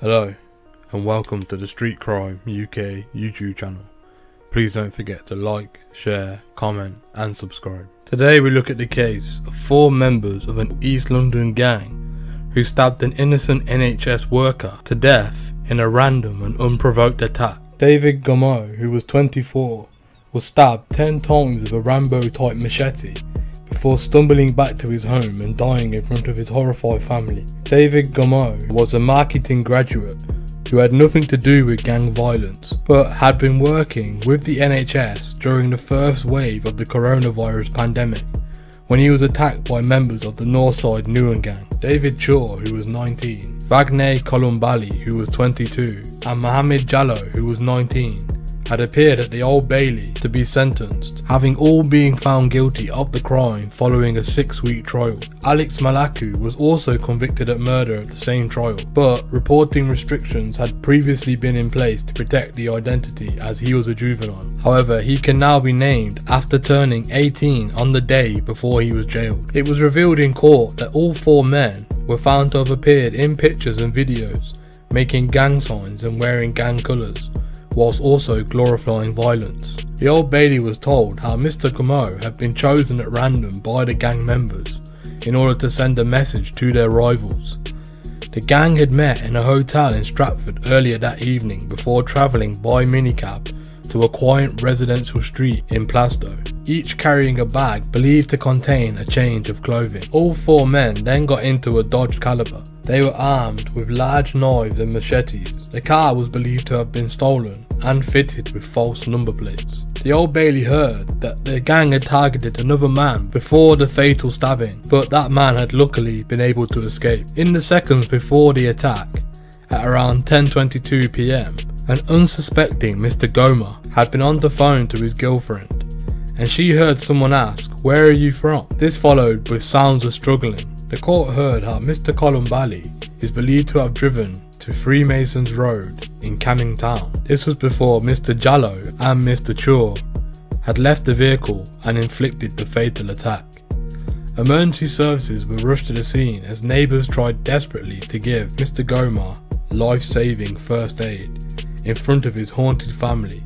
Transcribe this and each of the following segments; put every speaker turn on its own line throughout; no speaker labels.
Hello and welcome to the Street Crime UK YouTube channel. Please don't forget to like, share, comment and subscribe. Today we look at the case of 4 members of an East London gang who stabbed an innocent NHS worker to death in a random and unprovoked attack. David Gummow, who was 24, was stabbed 10 times with a Rambo type machete before stumbling back to his home and dying in front of his horrified family. David Gummow was a marketing graduate who had nothing to do with gang violence, but had been working with the NHS during the first wave of the coronavirus pandemic when he was attacked by members of the Northside Newham gang. David Chaw, who was 19, Vagney Columbali, who was 22, and Mohammed Jallow, who was 19, had appeared at the Old Bailey to be sentenced, having all been found guilty of the crime following a 6-week trial. Alex Malaku was also convicted at murder at the same trial, but reporting restrictions had previously been in place to protect the identity as he was a juvenile. However, he can now be named after turning 18 on the day before he was jailed. It was revealed in court that all 4 men were found to have appeared in pictures and videos, making gang signs and wearing gang colours, whilst also glorifying violence. The Old Bailey was told how Mr. Gummow had been chosen at random by the gang members in order to send a message to their rivals. The gang had met in a hotel in Stratford earlier that evening before travelling by minicab to a quiet residential street in Plaistow, each carrying a bag believed to contain a change of clothing. All 4 men then got into a Dodge Caliber. They were armed with large knives and machetes. The car was believed to have been stolen and fitted with false number plates. The Old Bailey heard that the gang had targeted another man before the fatal stabbing, but that man had luckily been able to escape. In the seconds before the attack, at around 10:22 PM, an unsuspecting Mr. Goma had been on the phone to his girlfriend, and she heard someone ask, "Where are you from?" This followed with sounds of struggling. The court heard how Mr. Columbali is believed to have driven to Freemasons Road in Canning Town. This was before Mr. Jallow and Mr. Chaw had left the vehicle and inflicted the fatal attack. Emergency services were rushed to the scene as neighbours tried desperately to give Mr. Goma life-saving first aid in front of his haunted family,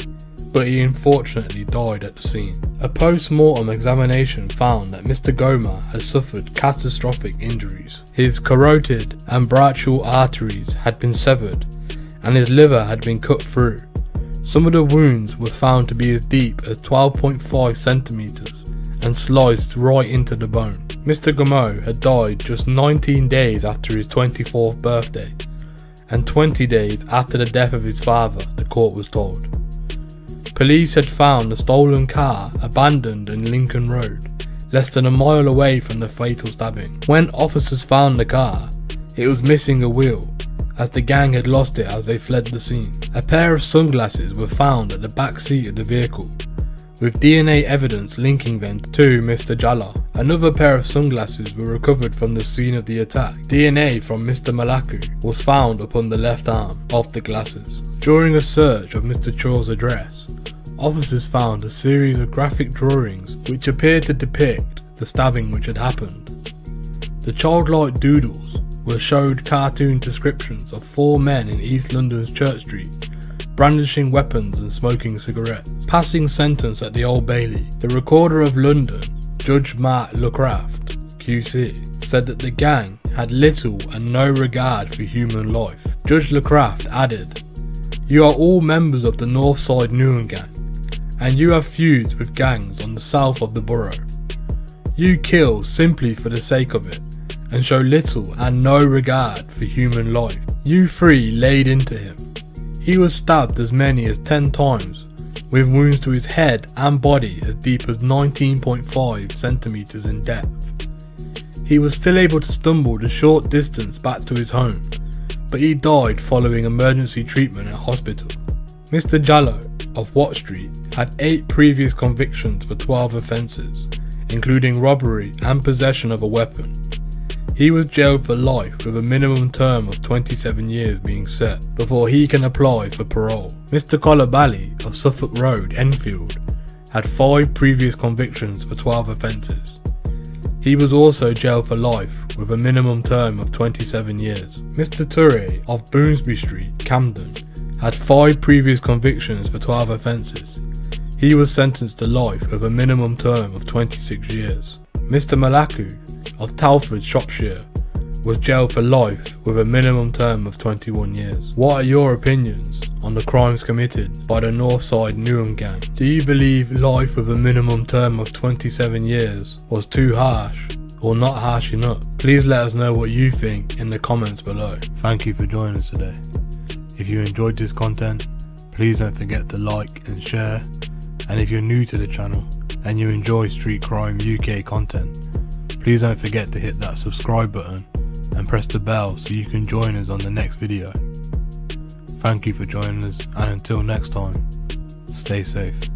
but he unfortunately died at the scene. A post-mortem examination found that Mr. Goma had suffered catastrophic injuries. His carotid and brachial arteries had been severed and his liver had been cut through. Some of the wounds were found to be as deep as 12.5 centimeters and sliced right into the bone. Mr. Gummow had died just 19 days after his 24th birthday and 20 days after the death of his father, the court was told. Police had found the stolen car abandoned in Lincoln Road, less than a mile away from the fatal stabbing. When officers found the car, it was missing a wheel, as the gang had lost it as they fled the scene. A pair of sunglasses were found at the back seat of the vehicle, with DNA evidence linking them to Mr. Jallow. Another pair of sunglasses were recovered from the scene of the attack. DNA from Mr. Malaku was found upon the left arm of the glasses. During a search of Mr. Chaw's address, officers found a series of graphic drawings which appeared to depict the stabbing which had happened. The childlike doodles were showed cartoon descriptions of 4 men in East London's Church Street, brandishing weapons and smoking cigarettes. Passing sentence at the Old Bailey, the Recorder of London, Judge Mark Lucraft, QC, said that the gang had little and no regard for human life. Judge Lucraft added, "You are all members of the Northside Newham gang, and you have feuds with gangs on the south of the borough. You kill simply for the sake of it, and show little and no regard for human life. You 3 laid into him. He was stabbed as many as 10 times, with wounds to his head and body as deep as 19.5 centimeters in depth. He was still able to stumble the short distance back to his home, but he died following emergency treatment at hospital." Mr. Jallow of Watt Street had 8 previous convictions for 12 offences, including robbery and possession of a weapon. He was jailed for life with a minimum term of 27 years being set before he can apply for parole. Mr. Columbali of Suffolk Road, Enfield, had 5 previous convictions for 12 offences. He was also jailed for life with a minimum term of 27 years. Mr. Toure of Bloomsbury Street, Camden, had 5 previous convictions for 12 offences. He was sentenced to life with a minimum term of 26 years. Mr. Malaku of Telford, Shropshire, was jailed for life with a minimum term of 21 years. What are your opinions on the crimes committed by the Northside Newham gang? Do you believe life with a minimum term of 27 years was too harsh or not harsh enough? Please let us know what you think in the comments below. Thank you for joining us today. If you enjoyed this content, please don't forget to like and share. And if you're new to the channel and you enjoy Street Crime UK content, please don't forget to hit that subscribe button and press the bell so you can join us on the next video. Thank you for joining us, and until next time, stay safe.